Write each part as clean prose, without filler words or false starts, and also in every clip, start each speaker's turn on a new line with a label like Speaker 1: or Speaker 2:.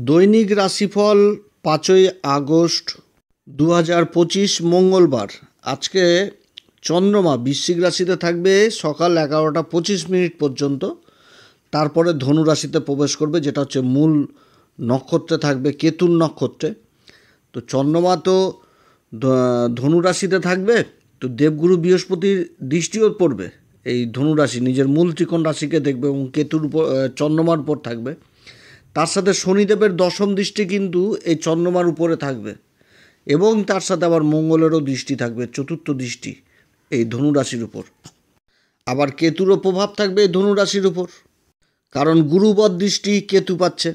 Speaker 1: দৈনিক রাশিফল 5ই আগস্ট 2025 মঙ্গলবার। আজকে চন্দ্রমা বৃশ্চিক রাশিতে থাকবে সকাল 11টা 25 মিনিট পর্যন্ত, তারপরে ধনু রাশিতে প্রবেশ করবে, যেটা হচ্ছে মূল নক্ষত্রে থাকবে, কেতুর নক্ষত্রে। তো চন্দ্রমা তো ধনু রাশিতে থাকবে, তো দেবগুরু বৃহস্পতির দৃষ্টিও পড়বে এই ধনু রাশি, নিজের মূল ত্রিকোণ রাশিকে দেখবে এবং কেতুর উপর চন্দ্রমার উপর থাকবে। তার সাথে শনিদেবের দশম দৃষ্টি কিন্তু এই চন্দ্রমার উপরে থাকবে এবং তার সাথে আবার মঙ্গলেরও দৃষ্টি থাকবে, চতুর্থ দৃষ্টি এই ধনু রাশির উপর। আবার কেতুরও প্রভাব থাকবে এই ধনু রাশির উপর, কারণ গুরুবদ দৃষ্টি কেতু পাচ্ছে।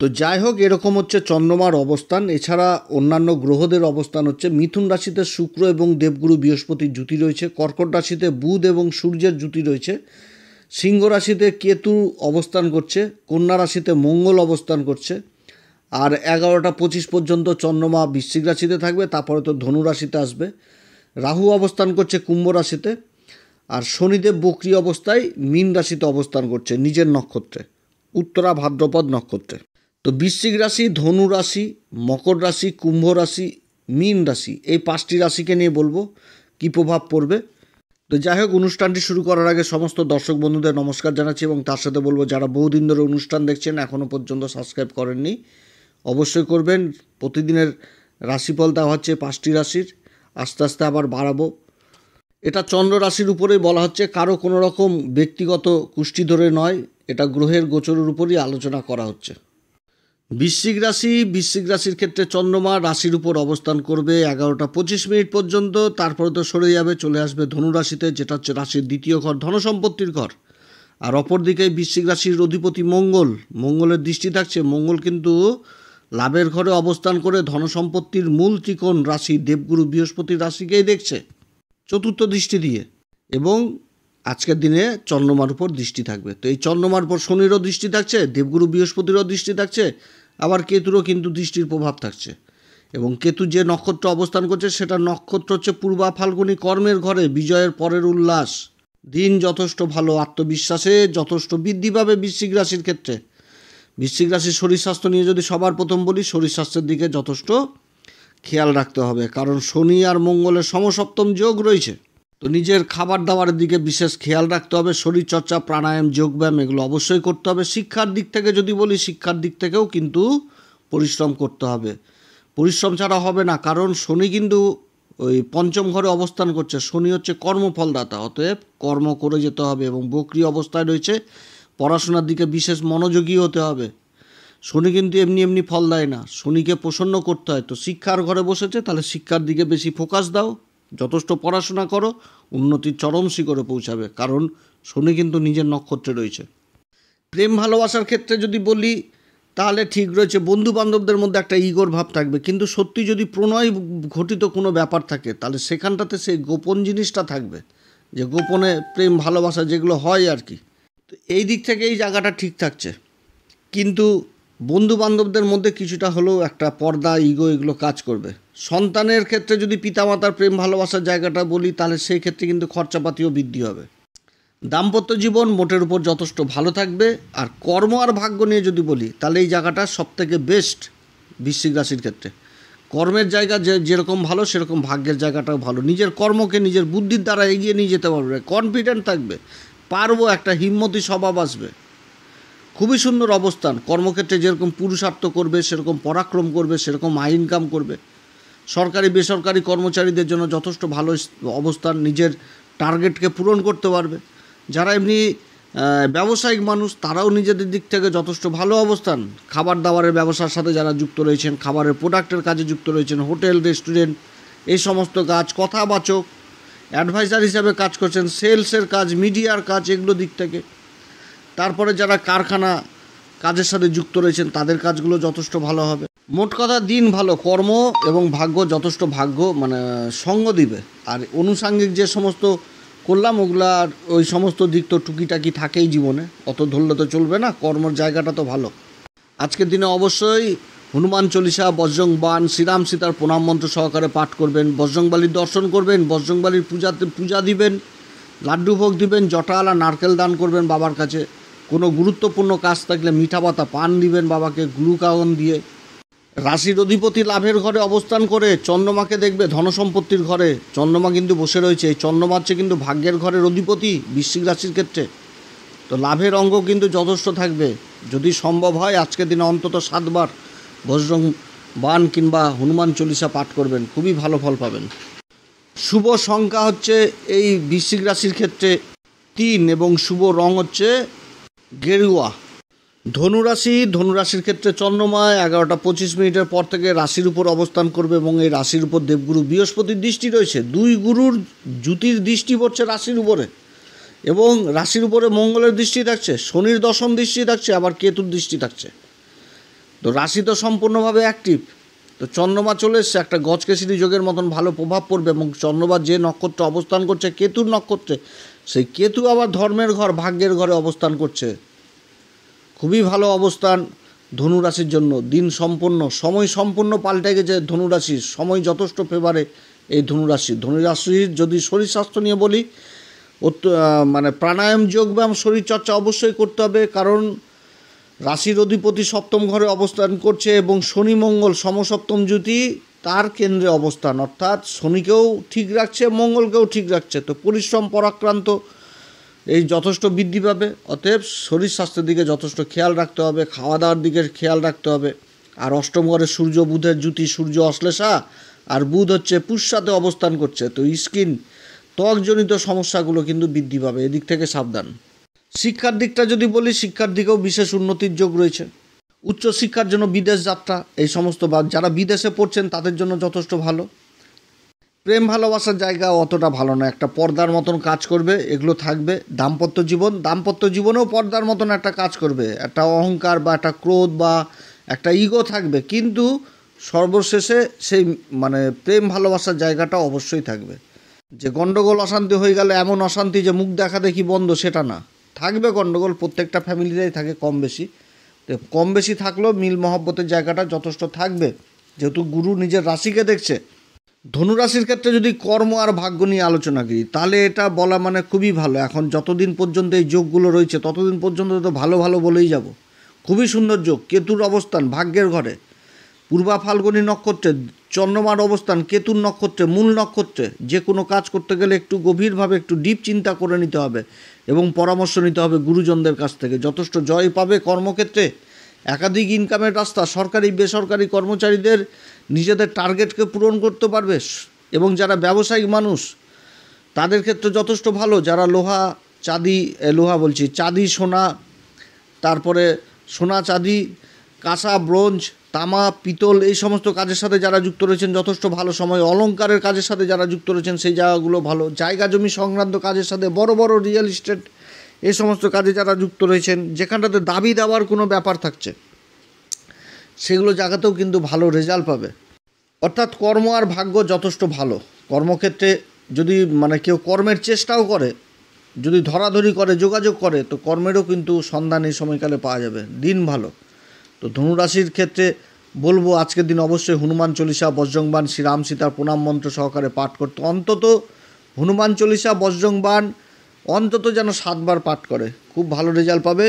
Speaker 1: তো যাই হোক, এরকম হচ্ছে চন্দ্রমার অবস্থান। এছাড়া অন্যান্য গ্রহদের অবস্থান হচ্ছে মিথুন রাশিতে শুক্র এবং দেবগুরু বৃহস্পতির জুতি রয়েছে, কর্কট রাশিতে বুধ এবং সূর্যের জুতি রয়েছে, সিংহ রাশিতে কেতু অবস্থান করছে, কন্যা রাশিতে মঙ্গল অবস্থান করছে। আর 11টা 25 পর্যন্ত চন্দ্রমা বৃশ্চিক রাশিতে থাকবে, তারপরে তো ধনু রাশিতে আসবে। রাহু অবস্থান করছে কুম্ভ রাশিতে, আর শনিদেব বক্রী অবস্থায় মীন রাশিতে অবস্থান করছে নিজের নক্ষত্রে, উত্তরা ভাদ্রপদ নক্ষত্রে। তো বৃশ্চিক রাশি, ধনু রাশি, মকর রাশি, কুম্ভ রাশি, মীন রাশি, এই 5টি রাশিকে নিয়ে বলবো কী প্রভাব পড়বে। তো যাই হোক, অনুষ্ঠানটি শুরু করার আগে সমস্ত দর্শক বন্ধুদের নমস্কার জানাচ্ছি এবং তার সাথে বলবো, যারা বহুদিন ধরে অনুষ্ঠান দেখছেন এখনও পর্যন্ত সাবস্ক্রাইব করেননি অবশ্যই করবেন। প্রতিদিনের রাশিফল দেওয়া হচ্ছে 5টি রাশির, আস্তে আস্তে আবার বাড়াবো। এটা চন্দ্র রাশির উপরেই বলা হচ্ছে, কারো কোনো রকম ব্যক্তিগত কুষ্টি ধরে নয়, এটা গ্রহের গোচরের উপরই আলোচনা করা হচ্ছে। বৃশ্চিক রাশির ক্ষেত্রে চন্দ্রমা রাশির উপর অবস্থান করবে 11টা 25 মিনিট পর্যন্ত, তারপরে তো সরে যাবে, চলে আসবে ধনু রাশিতে, যেটা হচ্ছে রাশির দ্বিতীয় ঘর, ধনসম্পত্তির ঘর। আর অপরদিকে বৃশ্চিক রাশির অধিপতি মঙ্গলের দৃষ্টি থাকছে। মঙ্গল কিন্তু লাভের ঘরে অবস্থান করে ধনসম্পত্তির মূল ত্রিকোণ রাশি দেবগুরু বৃহস্পতির রাশিকেই দেখছে চতুর্থ দৃষ্টি দিয়ে, এবং আজকের দিনে চন্দ্রমার উপর দৃষ্টি থাকবে। তো এই চন্দ্রমার উপর শনিরও দৃষ্টি থাকছে, দেবগুরু বৃহস্পতিরও দৃষ্টি থাকছে, আবার কেতুরও কিন্তু দৃষ্টির প্রভাব থাকছে। এবং কেতু যে নক্ষত্র অবস্থান করছে সেটা নক্ষত্র হচ্ছে পূর্বা ফাল্গুনী, কর্মের ঘরে, বিজয়ের পরের উল্লাস। দিন যথেষ্ট ভালো, আত্মবিশ্বাসে যথেষ্ট বৃদ্ধি পাবে বৃশ্চিক রাশির ক্ষেত্রে। বৃশ্চিক রাশির শরীর স্বাস্থ্য নিয়ে যদি সবার প্রথম বলি, শরীর স্বাস্থ্যের দিকে যথেষ্ট খেয়াল রাখতে হবে, কারণ শনি আর মঙ্গলের সমসপ্তম যোগ রয়েছে। তো নিজের খাবার দাবারের দিকে বিশেষ খেয়াল রাখতে হবে, শরীরচর্চা, প্রাণায়াম, যোগব্যায়াম এগুলো অবশ্যই করতে হবে। শিক্ষার দিক থেকে যদি বলি, শিক্ষার দিক থেকেও কিন্তু পরিশ্রম করতে হবে, পরিশ্রম ছাড়া হবে না, কারণ শনি কিন্তু ওই পঞ্চম ঘরে অবস্থান করছে। শনি হচ্ছে কর্মফলদাতা, অতএব কর্ম করে যেতে হবে এবং বক্রী অবস্থায় রয়েছে, পড়াশোনার দিকে বিশেষ মনোযোগী হতে হবে। শনি কিন্তু এমনি এমনি ফল দেয় না, শনিকে প্রসন্ন করতে হয়। তো শিক্ষার ঘরে বসেছে, তাহলে শিক্ষার দিকে বেশি ফোকাস দাও, যথেষ্ট পড়াশোনা করো, উন্নতির চরম শিখরে পৌঁছাবে, কারণ শনি কিন্তু নিজের নক্ষত্রে রয়েছে। প্রেম ভালোবাসার ক্ষেত্রে যদি বলি, তাহলে ঠিক রয়েছে, বন্ধু বান্ধবদের মধ্যে একটা ইগোর ভাব থাকবে, কিন্তু সত্যি যদি প্রণয় ঘটিত কোনো ব্যাপার থাকে, তাহলে সেখানটাতে সেই গোপন জিনিসটা থাকবে, যে গোপনে প্রেম ভালোবাসা যেগুলো হয় আর কি। তো এই দিক থেকে এই জায়গাটা ঠিক থাকছে, কিন্তু বন্ধু বান্ধবদের মধ্যে কিছুটা হলেও একটা পর্দা, ইগো এগুলো কাজ করবে। সন্তানের ক্ষেত্রে যদি পিতামাতার প্রেম ভালোবাসার জায়গাটা বলি, তাহলে সেই ক্ষেত্রে কিন্তু খরচাপাতিও বৃদ্ধি হবে। দাম্পত্য জীবন মোটের উপর যথেষ্ট ভালো থাকবে। আর কর্ম আর ভাগ্য নিয়ে যদি বলি, তাহলে এই জায়গাটা সবথেকে বেস্ট বৃশ্চিক রাশির ক্ষেত্রে। কর্মের জায়গা যেরকম ভালো, সেরকম ভাগ্যের জায়গাটাও ভালো। নিজের কর্মকে নিজের বুদ্ধির দ্বারা এগিয়ে নিয়ে যেতে পারবে, কনফিডেন্ট থাকবে, পারবো, একটা হিম্মতি স্বভাব আসবে। খুবই সুন্দর অবস্থান। কর্মক্ষেত্রে যেরকম পুরুষার্থ করবে, সেরকম পরাক্রম করবে, সেরকম আয় ইনকাম করবে। সরকারি বেসরকারি কর্মচারীদের জন্য যথেষ্ট ভালো অবস্থান, নিজের টার্গেটকে পূরণ করতে পারবে। যারা এমনি ব্যবসায়িক মানুষ, তারাও নিজেদের দিক থেকে যথেষ্ট ভালো অবস্থান। খাবার দাবারের ব্যবসার সাথে যারা যুক্ত রয়েছেন, খাবারের প্রোডাক্টের কাজে যুক্ত রয়েছেন, হোটেল, রেস্টুরেন্ট, এই সমস্ত কাজ, কথাবাচক, অ্যাডভাইজার হিসাবে কাজ করছেন, সেলসের কাজ, মিডিয়ার কাজ, এগুলো দিক থেকে। তারপরে যারা কারখানা কাজের সাথে যুক্ত রয়েছেন, তাদের কাজগুলো যথেষ্ট ভালো হবে। মোট কথা দিন ভালো, কর্ম এবং ভাগ্য যথেষ্ট সঙ্গ দিবে। আর আনুষাঙ্গিক যে সমস্ত করলাম, ওগুলার ওই সমস্ত দিক তো টুকিটাকি থাকেই জীবনে, অত ধরলে তো চলবে না। কর্মের জায়গাটা তো ভালো। আজকের দিনে অবশ্যই হনুমান চল্লিশা, বজরং বাণ, শ্রীরাম সীতার প্রণাম মন্ত্র সহকারে পাঠ করবেন, বজরংবলীর দর্শন করবেন, বজরংবলীর পূজা দিবেন, লাড্ডু ভোগ দিবেন, জটাল আর নারকেল দান করবেন বাবার কাছে। কোনো গুরুত্বপূর্ণ কাজ থাকলে মিঠা পাতা পান দিবেন বাবাকে গ্লুকাগন দিয়ে। রাশির অধিপতি লাভের ঘরে অবস্থান করে চন্দ্রমাকে দেখবে ধনসম্পত্তির ঘরে। চন্দ্রমা কিন্তু বসে রয়েছে, এই চন্দ্রমা হচ্ছে কিন্তু ভাগ্যের ঘরের অধিপতি বৃশ্চিক রাশির ক্ষেত্রে। তো লাভের অঙ্গ কিন্তু যথেষ্ট থাকবে। যদি সম্ভব হয় আজকের দিনে অন্তত 7 বার বজরং বাণ কিংবা হনুমান চল্লিশা পাঠ করবেন, খুবই ভালো ফল পাবেন। শুভ সংখ্যা হচ্ছে এই বৃশ্চিক রাশির ক্ষেত্রে 3 এবং শুভ রং হচ্ছে গেরুয়া। ধনুরাশির ক্ষেত্রে চন্দ্রমা 11টা 25 পর থেকে রাশির উপর অবস্থান করবে এবং এই রাশির উপর দেবগুরু বৃহস্পতির দৃষ্টি রয়েছে। 2 গুরুর জ্যোতির দৃষ্টি পড়ছে রাশির উপরে এবং রাশির উপরে মঙ্গলের দৃষ্টি থাকছে, শনির দশম দৃষ্টি থাকছে, আবার কেতুর দৃষ্টি থাকছে। তো রাশি তো সম্পূর্ণভাবে অ্যাক্টিভ। তো চন্দ্রমা চলে এসছে, একটা গজকেশরী যোগের মতন ভালো প্রভাব পড়বে এবং চন্দ্রমা যে নক্ষত্রে অবস্থান করছে কেতুর নক্ষত্রে, সেই কেতু আবার ধর্মের ঘর ভাগ্যের ঘরে অবস্থান করছে। খুবই ভালো অবস্থান ধনুরাশির জন্য। দিন সম্পূর্ণ, সময় সম্পূর্ণ পাল্টে গেছে ধনুরাশির, সময় যথেষ্ট ফেভারে এই ধনুরাশির। যদি শরীর স্বাস্থ্য নিয়ে বলি, মানে প্রাণায়াম যোগব্যায়াম শরীরচর্চা অবশ্যই করতে হবে, কারণ রাশির অধিপতি সপ্তম ঘরে অবস্থান করছে এবং শনি মঙ্গল সমসপ্তম জ্যোতি তার কেন্দ্রে অবস্থান, অর্থাৎ শনিকেও ঠিক রাখছে মঙ্গলকেও ঠিক রাখছে। তো পরিশ্রম পরাক্রান্ত এই যথেষ্ট বৃদ্ধি পাবে। অতএব শরীর স্বাস্থ্যের দিকে যথেষ্ট খেয়াল রাখতে হবে, খাওয়া দাওয়ার দিকে খেয়াল রাখতে হবে। আর অষ্টম ঘরে সূর্য বুধের জ্যোতি, সূর্য অশ্লেষা আর বুধ হচ্ছে পুষ্যাতে অবস্থান করছে। তো স্কিন ত্বকজনিত সমস্যাগুলো কিন্তু বৃদ্ধি পাবে, এদিক থেকে সাবধান। শিক্ষার দিকটা যদি বলি, শিক্ষার দিকেও বিশেষ উন্নতির যোগ রয়েছে। উচ্চশিক্ষার জন্য বিদেশ যাত্রা, এই সমস্ত বা যারা বিদেশে পড়ছেন তাদের জন্য যথেষ্ট ভালো। প্রেম ভালোবাসার জায়গা অতটা ভালো না, একটা পর্দার মতন কাজ করবে, এগুলো থাকবে। দাম্পত্য জীবনেও পর্দার মতন একটা কাজ করবে, একটা অহংকার বা একটা ক্রোধ বা একটা ইগো থাকবে, কিন্তু সর্বশেষে সেই মানে প্রেম ভালোবাসার জায়গাটা অবশ্যই থাকবে। যে গণ্ডগোল অশান্তি হয়ে গেলে এমন অশান্তি যে মুখ দেখা দেখি বন্ধ, সেটা না, থাকবে গণ্ডগোল, প্রত্যেকটা ফ্যামিলিতেই থাকে কম বেশি। তো কম বেশি থাকলেও মিল মহব্বতের জায়গাটা যথেষ্ট থাকবে, যেহেতু গুরু নিজের রাশিকে দেখছে। ধনুরাশির ক্ষেত্রে যদি কর্ম আর ভাগ্য নিয়ে আলোচনা করি, তাহলে এটা বলা মানে খুবই ভালো। এখন যতদিন পর্যন্ত এই যোগগুলো রয়েছে ততদিন পর্যন্ত তো ভালো ভালো বলেই যাব। খুবই সুন্দর যোগ। কেতুর অবস্থান ভাগ্যের ঘরে, পূর্বা ফাল্গুনী নক্ষত্রে চন্দ্রমার অবস্থান কেতুর নক্ষত্রে, মূল নক্ষত্রে। যে কোনো কাজ করতে গেলে একটু গভীরভাবে একটু ডিপ চিন্তা করে নিতে হবে এবং পরামর্শ নিতে হবে গুরুজনদের কাছ থেকে। যথেষ্ট জয় পাবে কর্মক্ষেত্রে। একাধিক ইনকামের রাস্তা, সরকারি বেসরকারি কর্মচারীদের নিজেদের টার্গেটকে পূরণ করতে পারবে এবং যারা ব্যবসায়িক মানুষ তাদের ক্ষেত্রে যথেষ্ট ভালো। যারা চাঁদি সোনা, তারপরে সোনা চাঁদি কাঁসা ব্রোঞ্জ তামা পিতল এই সমস্ত কাজের সাথে যারা যুক্ত রয়েছেন যথেষ্ট ভালো সময়। অলংকারের কাজের সাথে যারা যুক্ত রয়েছেন সেই জায়গাগুলো ভালো। জায়গা জমি সংক্রান্ত কাজের সাথে বড় বড় রিয়েল এস্টেট এই সমস্ত কাজে যারা যুক্ত রয়েছেন, যেখানটাতে দাবি দেওয়ার কোনো ব্যাপার থাকছে, সেগুলো জায়গাতেও কিন্তু ভালো রেজাল্ট পাবে। অর্থাৎ কর্ম আর ভাগ্য যথেষ্ট ভালো। কর্মক্ষেত্রে যদি মানে কেউ কর্মের চেষ্টাও করে, যদি ধরাধরি করে, যোগাযোগ করে, তো কর্মেরও কিন্তু সন্ধান এই সময়কালে পাওয়া যাবে। দিন ভালো। তো ধনুরাশির ক্ষেত্রে বলবো আজকের দিন অবশ্যই হনুমান চল্লিশা বজরং বাণ শ্রীরাম সীতার প্রণাম মন্ত্র সহকারে পাঠ করতে। অন্তত হনুমান চল্লিশা বজরং বাণ অন্তত যেন 7 বার পাঠ করে, খুব ভালো রেজাল্ট পাবে।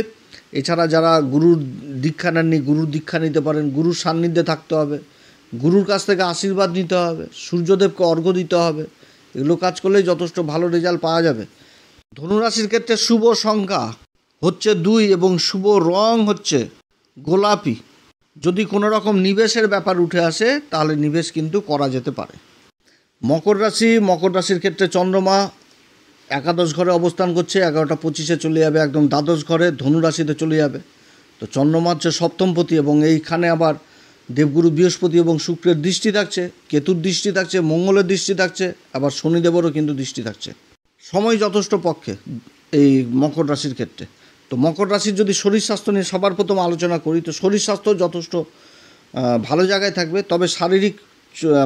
Speaker 1: এছাড়া যারা গুরুর দীক্ষা নেননি, গুরুর দীক্ষা নিতে পারেন। গুরুর সান্নিধ্যে থাকতে হবে, গুরুর কাছ থেকে আশীর্বাদ নিতে হবে, সূর্যদেবকে অর্ঘ্য দিতে হবে। এগুলো কাজ করলেই যথেষ্ট ভালো রেজাল্ট পাওয়া যাবে। ধনুরাশির ক্ষেত্রে শুভ সংখ্যা হচ্ছে 2 এবং শুভ রং হচ্ছে গোলাপি। যদি কোনো রকম নিবেশের ব্যাপার উঠে আসে তাহলে নিবেশ কিন্তু করা যেতে পারে। মকর রাশির ক্ষেত্রে চন্দ্রমা একাদশ ঘরে অবস্থান করছে, 11টা 25 চলে যাবে একদম দ্বাদশ ঘরে, ধনুরাশিতে চলে যাবে। তো চন্দ্রমা হচ্ছে সপ্তমপতি এবং এইখানে আবার দেবগুরু বৃহস্পতি এবং শুক্রের দৃষ্টি থাকছে, কেতুর দৃষ্টি থাকছে, মঙ্গলের দৃষ্টি থাকছে, আবার শনিদেবেরও কিন্তু দৃষ্টি থাকছে। সময় যথেষ্ট পক্ষে এই মকর রাশির ক্ষেত্রে। তো মকর রাশির যদি শরীর স্বাস্থ্য নিয়ে সবার প্রথম আলোচনা করি, তো শরীর স্বাস্থ্য যথেষ্ট ভালো জায়গায় থাকবে। তবে শারীরিক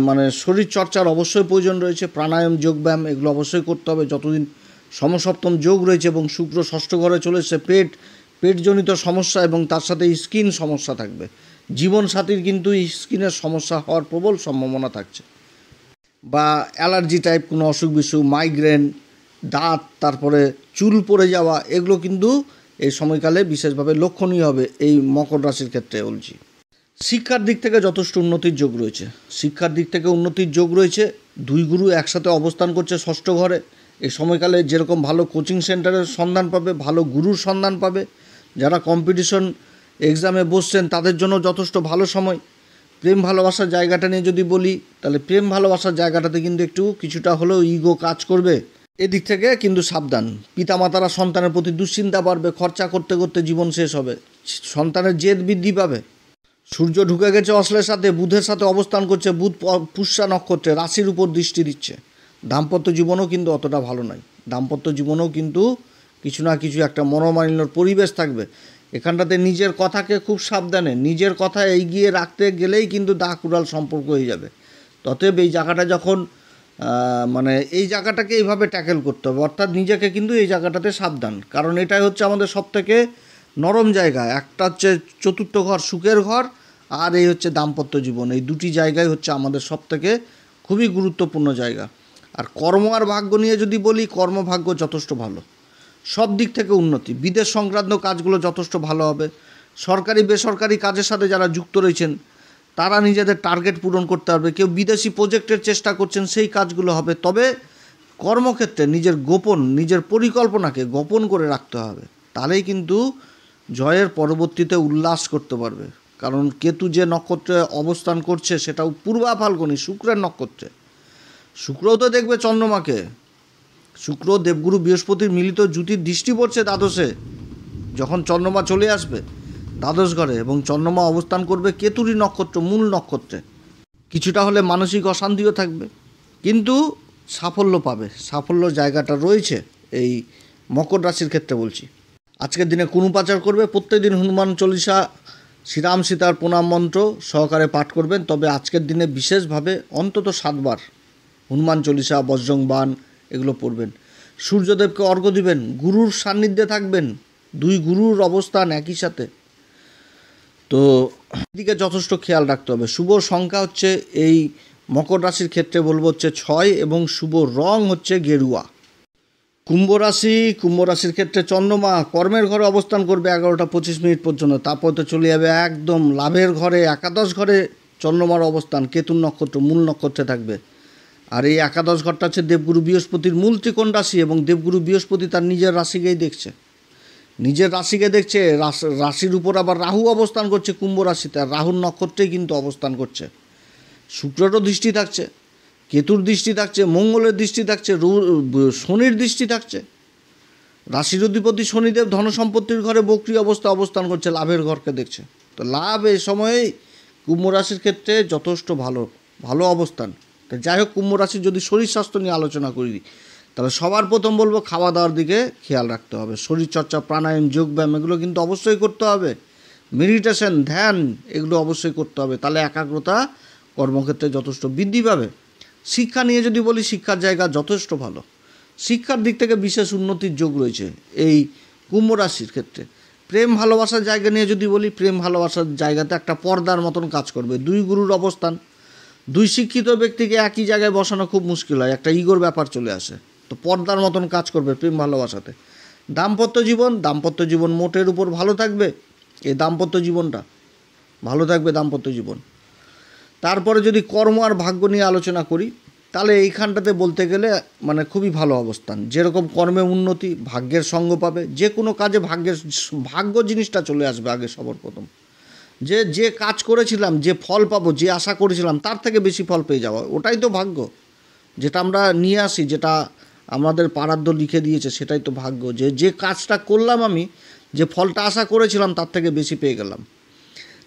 Speaker 1: মানে শরীর চর্চার অবশ্যই প্রয়োজন রয়েছে। প্রাণায়াম যোগব্যায়াম এগুলো অবশ্যই করতে হবে যতদিন সমসপ্তম যোগ রয়েছে এবং শুক্র ষষ্ঠ ঘরে চলে এসেছে। পেটজনিত সমস্যা এবং তার সাথে স্কিন সমস্যা থাকবে। জীবনসাথীর কিন্তু স্কিনের সমস্যা হওয়ার প্রবল সম্ভাবনা থাকছে, বা অ্যালার্জি টাইপ কোনো অসুখ বিসুখ, মাইগ্রেন, দাঁত, তারপরে চুল পড়ে যাওয়া, এগুলো কিন্তু এই সময়কালে বিশেষভাবে লক্ষণীয় হবে এই মকর রাশির ক্ষেত্রে বলছি। শিক্ষার দিক থেকে যথেষ্ট উন্নতির যোগ রয়েছে। শিক্ষার দিক থেকে উন্নতির যোগ রয়েছে। দুই গুরু একসাথে অবস্থান করছে ষষ্ঠ ঘরে। এই সময়কালে যেরকম ভালো কোচিং সেন্টারের সন্ধান পাবে, ভালো গুরুর সন্ধান পাবে। যারা কম্পিটিশন এক্সামে বসছেন তাদের জন্য যথেষ্ট ভালো সময়। প্রেম ভালোবাসার জায়গাটা নিয়ে যদি বলি, তাহলে প্রেম ভালোবাসার জায়গাটাতে কিন্তু একটু কিছুটা হলেও ইগো কাজ করবে। এদিক থেকে কিন্তু সাবধান। পিতামাতারা সন্তানের প্রতি দুশ্চিন্তা বাড়বে, খরচা করতে করতে জীবন শেষ হবে, সন্তানের জেদ বৃদ্ধি পাবে। সূর্য ঢুকে গেছে অশ্লের সাথে, বুধের সাথে অবস্থান করছে। বুধ পুষ্যা নক্ষত্রে রাশির উপর দৃষ্টি দিচ্ছে। দাম্পত্য জীবনও কিন্তু অতটা ভালো নয়। দাম্পত্য জীবনেও কিন্তু কিছু না কিছু একটা মনোমালিন্যর পরিবেশ থাকবে। এখানটাতে নিজের কথাকে খুব সাবধানে, নিজের কথা এগিয়ে রাখতে গেলেই কিন্তু দাকুড়াল সম্পর্ক হয়ে যাবে। অতএব এই জায়গাটা যখন এই জায়গাটাকে এইভাবে ট্যাকেল করতে হবে, অর্থাৎ নিজেকে কিন্তু এই জায়গাটাতে সাবধান। কারণ এটাই হচ্ছে আমাদের সবথেকে নরম জায়গা। একটা হচ্ছে চতুর্থ ঘর, সুখের ঘর, আর এই হচ্ছে দাম্পত্য জীবন। এই দুটি জায়গায় হচ্ছে আমাদের সবথেকে খুবই গুরুত্বপূর্ণ জায়গা। আর কর্ম আর ভাগ্য নিয়ে যদি বলি, কর্মভাগ্য যথেষ্ট ভালো, সব দিক থেকে উন্নতি। বিদেশ সংক্রান্ত কাজগুলো যথেষ্ট ভালো হবে। সরকারি বেসরকারি কাজের সাথে যারা যুক্ত রয়েছেন তারা নিজেদের টার্গেট পূরণ করতে পারবে। কেউ বিদেশি প্রজেক্টের চেষ্টা করছেন, সেই কাজগুলো হবে। তবে কর্মক্ষেত্রে নিজের পরিকল্পনাকে গোপন করে রাখতে হবে, তাহলেই কিন্তু জয়ের পরবর্তীতে উল্লাস করতে পারবে। কারণ কেতু যে নক্ষত্রে অবস্থান করছে সেটাও পূর্বা ফাল্গুনী, শুক্রের নক্ষত্রে। শুক্রও তো দেখবে চন্দ্রমাকে। শুক্র দেবগুরু বৃহস্পতির মিলিত জ্যোতির দৃষ্টি পড়ছে দ্বাদশে, যখন চন্দ্রমা চলে আসবে দ্বাদশ ঘরে, এবং চন্দ্রমা অবস্থান করবে কেতুরই নক্ষত্র, মূল নক্ষত্রে। কিছুটা হলে মানসিক অশান্তিও থাকবে, কিন্তু সাফল্য পাবে। সাফল্যর জায়গাটা রয়েছে এই মকর রাশির ক্ষেত্রে বলছি। আজকের দিনে কুনুপাচার করবে, প্রত্যেকদিন হনুমান চল্লিশা, শ্রীরাম সীতার প্রণাম মন্ত্র সহকারে পাঠ করবেন। তবে আজকের দিনে বিশেষভাবে অন্তত 7 বার হনুমান চল্লিশা, বজ্রং বাণ এগুলো পড়বেন। সূর্যদেবকে অর্ঘ্য দিবেন, গুরুর সান্নিধ্যে থাকবেন। দুই গুরুর অবস্থান একই সাথে, তো এদিকে যথেষ্ট খেয়াল রাখতে হবে। শুভ সংখ্যা হচ্ছে এই মকর রাশির ক্ষেত্রে বলবো হচ্ছে 6, এবং শুভ রং হচ্ছে গেরুয়া। কুম্ভ রাশির ক্ষেত্রে চন্দ্রমা কর্মের ঘরে অবস্থান করবে 11টা 25 মিনিট পর্যন্ত। তারপর তো চলে যাবে একদম লাভের ঘরে, একাদশ ঘরে চন্দ্রমার অবস্থান। কেতুর নক্ষত্র মূল নক্ষত্রে থাকবে। আর এই একাদশ ঘরটা হচ্ছে দেবগুরু বৃহস্পতির মূল ত্রিকোণ রাশি, এবং দেবগুরু বৃহস্পতি তার নিজের রাশিকেই দেখছে। রাশির উপর আবার রাহু অবস্থান করছে কুম্ভ রাশিতে, আর রাহুর নক্ষত্রেই কিন্তু অবস্থান করছে। শুক্রেরও দৃষ্টি থাকছে, কেতুর দৃষ্টি থাকছে, মঙ্গলের দৃষ্টি থাকছে, শনির দৃষ্টি থাকছে। রাশির অধিপতি শনিদেব ধনসম্পত্তির ঘরে বক্রী অবস্থান করছে, লাভের ঘরকে দেখছে। তো লাভ এই সময়েই কুম্ভ রাশির ক্ষেত্রে যথেষ্ট ভালো অবস্থান। তো যাই হোক, কুম্ভ রাশির যদি শরীর স্বাস্থ্য নিয়ে আলোচনা করি, তাহলে সবার প্রথম বলবো খাওয়া দাওয়ার দিকে খেয়াল রাখতে হবে। শরীরচর্চা, প্রাণায়াম, যোগব্যায়াম এগুলো কিন্তু অবশ্যই করতে হবে। মেডিটেশন, ধ্যান এগুলো অবশ্যই করতে হবে, তাহলে একাগ্রতা কর্মক্ষেত্রে যথেষ্ট বৃদ্ধি পাবে। শিক্ষা নিয়ে যদি বলি, শিক্ষার জায়গা যথেষ্ট ভালো। শিক্ষার দিক থেকে বিশেষ উন্নতির যোগ রয়েছে এই কুম্ভ রাশির ক্ষেত্রে। প্রেম ভালোবাসার জায়গা নিয়ে যদি বলি, প্রেম ভালোবাসার জায়গাতে একটা পর্দার মতন কাজ করবে। দুই গুরুর অবস্থান, দুই শিক্ষিত ব্যক্তিকে একই জায়গায় বসানো খুব মুশকিল হয়, একটা ইগোর ব্যাপার চলে আসে। তো পর্দার মতন কাজ করবে প্রেম ভালোবাসাতে। দাম্পত্য জীবন মোটের উপর ভালো থাকবে। এই দাম্পত্য জীবনটা ভালো থাকবে, দাম্পত্য জীবন। তারপরে যদি কর্ম আর ভাগ্য নিয়ে আলোচনা করি, তাহলে এইখানটাতে বলতে গেলে খুবই ভালো অবস্থান। যেরকম কর্মে উন্নতি, ভাগ্যের সঙ্গ পাবে। যে কোনো কাজে ভাগ্য জিনিসটা চলে আসবে আগে সবার প্রথম। যে কাজ করেছিলাম, যে ফল পাবো, যে আশা করেছিলাম তার থেকে বেশি ফল পেয়ে যাওয়া, ওটাই তো ভাগ্য। যেটা আমরা নিয়ে আসি, যেটা আমাদের পারাদ্য লিখে দিয়েছে, সেটাই তো ভাগ্য। যে কাজটা করলাম আমি, যে ফলটা আশা করেছিলাম তার থেকে বেশি পেয়ে গেলাম।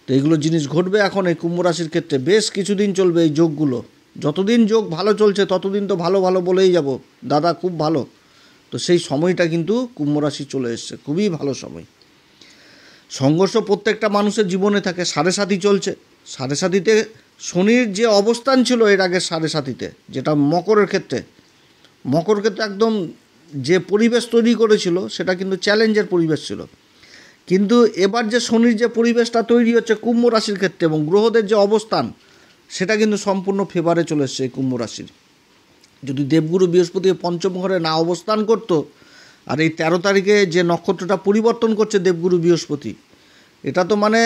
Speaker 1: তো এইগুলো জিনিস ঘটবে এখন এই কুম্ভ রাশির ক্ষেত্রে। বেশ কিছুদিন চলবে এই যোগগুলো। যতদিন যোগ ভালো চলছে ততদিন তো ভালো বলেই যাব, দাদা খুব ভালো। তো সেই সময়টা কিন্তু কুম্ভ রাশি চলে এসছে, খুবই ভালো সময়। সংঘর্ষ প্রত্যেকটা মানুষের জীবনে থাকে। 7.5 চলছে। 7.5-তে শনির যে অবস্থান ছিল এর আগে 7.5-তে, যেটা মকরের ক্ষেত্রে একদম যে পরিবেশ তৈরি করেছিল সেটা কিন্তু চ্যালেঞ্জের পরিবেশ ছিল। কিন্তু এবার যে শনির যে পরিবেশটা তৈরি হচ্ছে কুম্ভ রাশির ক্ষেত্রে, এবং গ্রহদের যে অবস্থান, সেটা কিন্তু সম্পূর্ণ ফেভারে চলে এসছে এই কুম্ভ রাশির। যদি দেবগুরু বৃহস্পতি পঞ্চম ঘরে না অবস্থান করতো, আর এই 13 তারিখে যে নক্ষত্রটা পরিবর্তন করছে দেবগুরু বৃহস্পতি, এটা তো মানে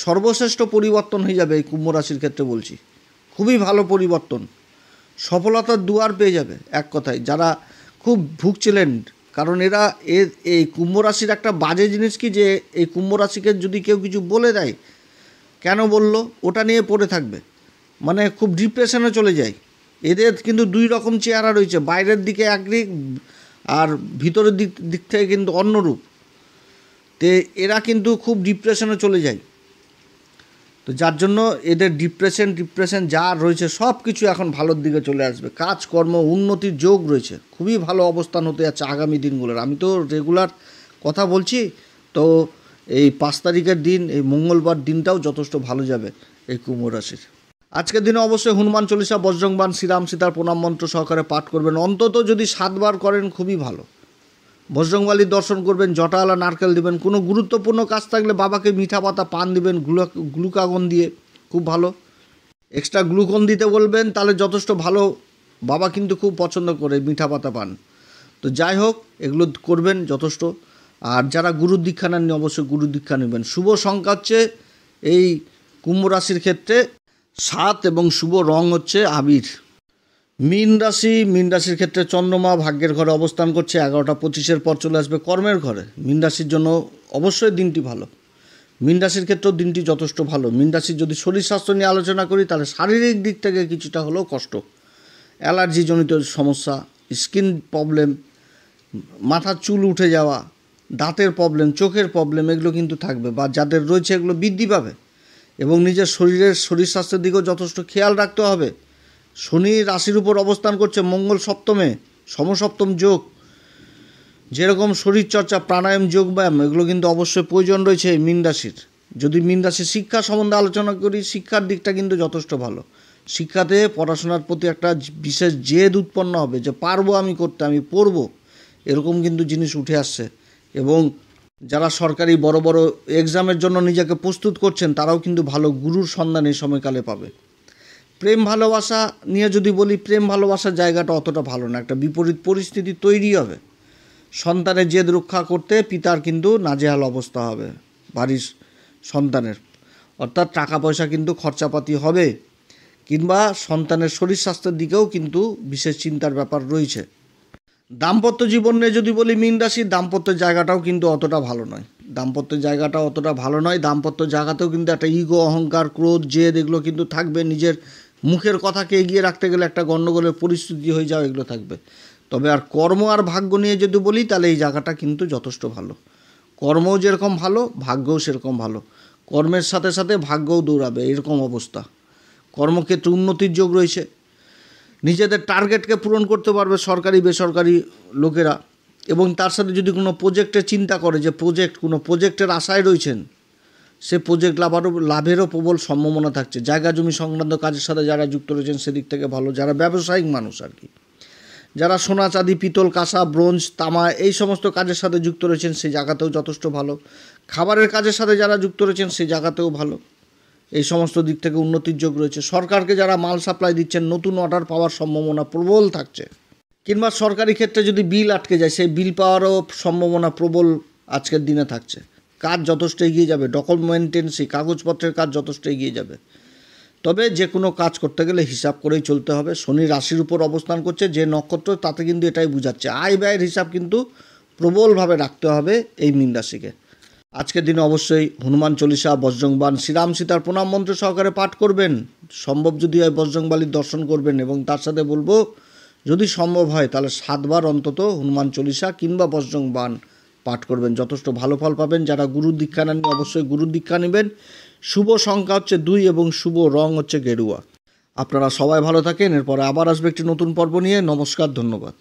Speaker 1: সর্বশ্রেষ্ঠ পরিবর্তন হয়ে যাবে এই কুম্ভ রাশির ক্ষেত্রে বলছি। খুবই ভালো পরিবর্তন, সফলতার দুয়ার পেয়ে যাবে এক কথায়। যারা খুব ভুগছিলেন, কারণ এরা এই কুম্ভ রাশির একটা বাজে জিনিস কি, যে এই কুম্ভ রাশিকে যদি কেউ কিছু বলে দেয়, কেন বলল ওটা নিয়ে পড়ে থাকবে, মানে খুব ডিপ্রেশনে চলে যায়। এদের কিন্তু দুই রকম চেহারা রয়েছে, বাইরের দিকে একদিক আর ভিতরের দিক থেকে কিন্তু অন্যরূপ। তো এরা কিন্তু খুব ডিপ্রেশনে চলে যায়। তো যার জন্য এদের ডিপ্রেশন যা রয়েছে সব কিছু এখন ভালোর দিকে চলে আসবে। কাজকর্ম উন্নতির যোগ রয়েছে, খুবই ভালো অবস্থান হতে যাচ্ছে আগামী দিনগুলোর। আমি তো রেগুলার কথা বলছি, তো এই 5 তারিখের দিন, এই মঙ্গলবার দিনটাও যথেষ্ট ভালো যাবে এই কুম্ভ রাশির। আজকের দিনে অবশ্যই হনুমান চল্লিশা, বজরংবাণ, শ্রীরাম সীতার প্রণাম মন্ত্র সহকারে পাঠ করবেন। অন্তত যদি 7 বার করেন খুবই ভালো। বজরংবলীর দর্শন করবেন, জটাওয়ালা নারকেল দিবেন। কোনো গুরুত্বপূর্ণ কাজ থাকলে বাবাকে মিঠা পাতা পান দিবেন গ্লুকাগন দিয়ে, খুব ভালো। এক্সট্রা গ্লুকন দিতে বলবেন, তাহলে যথেষ্ট ভালো। বাবা কিন্তু খুব পছন্দ করে মিঠা পাতা পান। তো যাই হোক, এগুলো করবেন যথেষ্ট। আর যারা গুরুর দীক্ষা নেননি অবশ্যই গুরুর দীক্ষা নেবেন। শুভ সংখ্যা হচ্ছে এই কুম্ভ রাশির ক্ষেত্রে 7 এবং শুভ রং হচ্ছে আবির। মীন রাশির ক্ষেত্রে চন্দ্রমা ভাগ্যের ঘরে অবস্থান করছে। 11টা 25-এর পর চলে আসবে কর্মের ঘরে। মীন রাশির জন্য অবশ্যই দিনটি ভালো। মীন রাশির ক্ষেত্রেও দিনটি যথেষ্ট ভালো। মীন রাশির যদি শরীর স্বাস্থ্য নিয়ে আলোচনা করি, তাহলে শারীরিক দিক থেকে কিছুটা হলেও কষ্ট, অ্যালার্জিজনিত সমস্যা, স্কিন প্রবলেম, মাথার চুল উঠে যাওয়া, দাঁতের প্রবলেম, চোখের প্রবলেম, এগুলো কিন্তু থাকবে, বা যাদের রয়েছে এগুলো বৃদ্ধি পাবে। এবং নিজের শরীর স্বাস্থ্যের দিকেও যথেষ্ট খেয়াল রাখতে হবে। শনি রাশির উপর অবস্থান করছে, মঙ্গল সপ্তমে, সমসপ্তম যোগ। যেরকম শরীরচর্চা, প্রাণায়াম, যোগব্যায়াম, এগুলো কিন্তু অবশ্যই প্রয়োজন রয়েছে মীন রাশির। যদি মীন রাশির শিক্ষা সম্বন্ধে আলোচনা করি, শিক্ষার দিকটা কিন্তু যথেষ্ট ভালো। শিক্ষাতে পড়াশোনার প্রতি একটা বিশেষ জেদ উৎপন্ন হবে, যে পারবো আমি করতে, আমি পড়বো, এরকম কিন্তু জিনিস উঠে আসছে। এবং যারা সরকারি বড় বড় এক্সামের জন্য নিজেকে প্রস্তুত করছেন, তারাও কিন্তু ভালো গুরুর সন্ধান এই সময়কালে পাবে। প্রেম ভালোবাসা নিয়ে যদি বলি, প্রেম ভালোবাসার জায়গাটা অতটা ভালো না, একটা বিপরীত পরিস্থিতি তৈরি হবে। সন্তানের জেদ রক্ষা করতে পিতার কিন্তু নাজেহাল অবস্থা হবে বাড়ির সন্তানের, অর্থাৎ টাকা পয়সা কিন্তু খরচাপাতি হবে, কিংবা সন্তানের শরীর স্বাস্থ্যের দিকেও কিন্তু বিশেষ চিন্তার ব্যাপার রয়েছে। দাম্পত্য জীবন নিয়ে যদি বলি, মীন রাশির দাম্পত্যের জায়গাটাও কিন্তু অতটা ভালো নয়। দাম্পত্য জায়গাতেও কিন্তু একটা ইগো, অহংকার, ক্রোধ, জেদ, এগুলো কিন্তু থাকবে। নিজের মুখের কথাকে এগিয়ে রাখতে গেলে একটা গণ্ডগোলের পরিস্থিতি হয়ে যাওয়া, এগুলো থাকবে। তবে আর কর্ম আর ভাগ্য নিয়ে যদি বলি, তাহলে এই জায়গাটা কিন্তু যথেষ্ট ভালো। কর্মও যেরকম ভালো, ভাগ্যও সেরকম ভালো। কর্মের সাথে সাথে ভাগ্যও দৌড়াবে, এরকম অবস্থা। কর্মক্ষেত্রে উন্নতির যোগ রয়েছে। নিজেদের টার্গেটকে পূরণ করতে পারবে সরকারি বেসরকারি লোকেরা। এবং তার সাথে যদি কোনো প্রজেক্টের চিন্তা করে, যে কোনো প্রজেক্টের আশায় রয়েছেন, সে প্রজেক্ট লাভেরও প্রবল সম্ভাবনা থাকছে। জায়গা জমি সংক্রান্ত কাজের সাথে যারা যুক্ত রয়েছেন, সেদিক থেকে ভালো। যারা ব্যবসায়িক মানুষ আর কি, যারা সোনা চাঁদি পিতল কাঁসা ব্রোঞ্জ তামা এই সমস্ত কাজের সাথে যুক্ত রয়েছেন, সেই জায়গাতেও যথেষ্ট ভালো। খাবারের কাজের সাথে যারা যুক্ত রয়েছেন, সেই জায়গাতেও ভালো। এই সমস্ত দিক থেকে উন্নতির যোগ রয়েছে। সরকারকে যারা মাল সাপ্লাই দিচ্ছেন, নতুন অর্ডার পাওয়ার সম্ভাবনা প্রবল থাকছে। কিংবা সরকারি ক্ষেত্রে যদি বিল আটকে যায়, সেই বিল পাওয়ারও সম্ভাবনা প্রবল আজকের দিনে থাকছে। কাজ যথেষ্ট এগিয়ে যাবে। ডকুমেন্টেন্সি, কাগজপত্রের কাজ যথেষ্ট এগিয়ে যাবে। তবে যে কোনো কাজ করতে গেলে হিসাব করেই চলতে হবে। শনি রাশির উপর অবস্থান করছে যে নক্ষত্র, তাতে কিন্তু এটাই বোঝাচ্ছে। আয় ব্যয়ের হিসাব কিন্তু প্রবলভাবে রাখতে হবে এই মীন রাশিকে। আজকের দিনে অবশ্যই হনুমান চল্লিশা, বজরংবাণ, শ্রীরাম সীতার প্রণাম মন্ত্র সহকারে পাঠ করবেন। সম্ভব যদি হয় বজরংবলীর দর্শন করবেন, এবং তার সাথে বলবো, যদি সম্ভব হয় তাহলে 7 বার অন্তত হনুমান চল্লিশা কিংবা বজরংবাণ পাঠ করবেন, যথেষ্ট ভালো ফল পাবেন। যারা গুরুর দীক্ষা নেননি অবশ্যই গুরুর দীক্ষা নেবেন। শুভ সংখ্যা হচ্ছে 2 এবং শুভ রং হচ্ছে গেরুয়া। আপনারা সবাই ভালো থাকেন। এরপরে আবার আসবে একটি নতুন পর্ব নিয়ে। নমস্কার, ধন্যবাদ।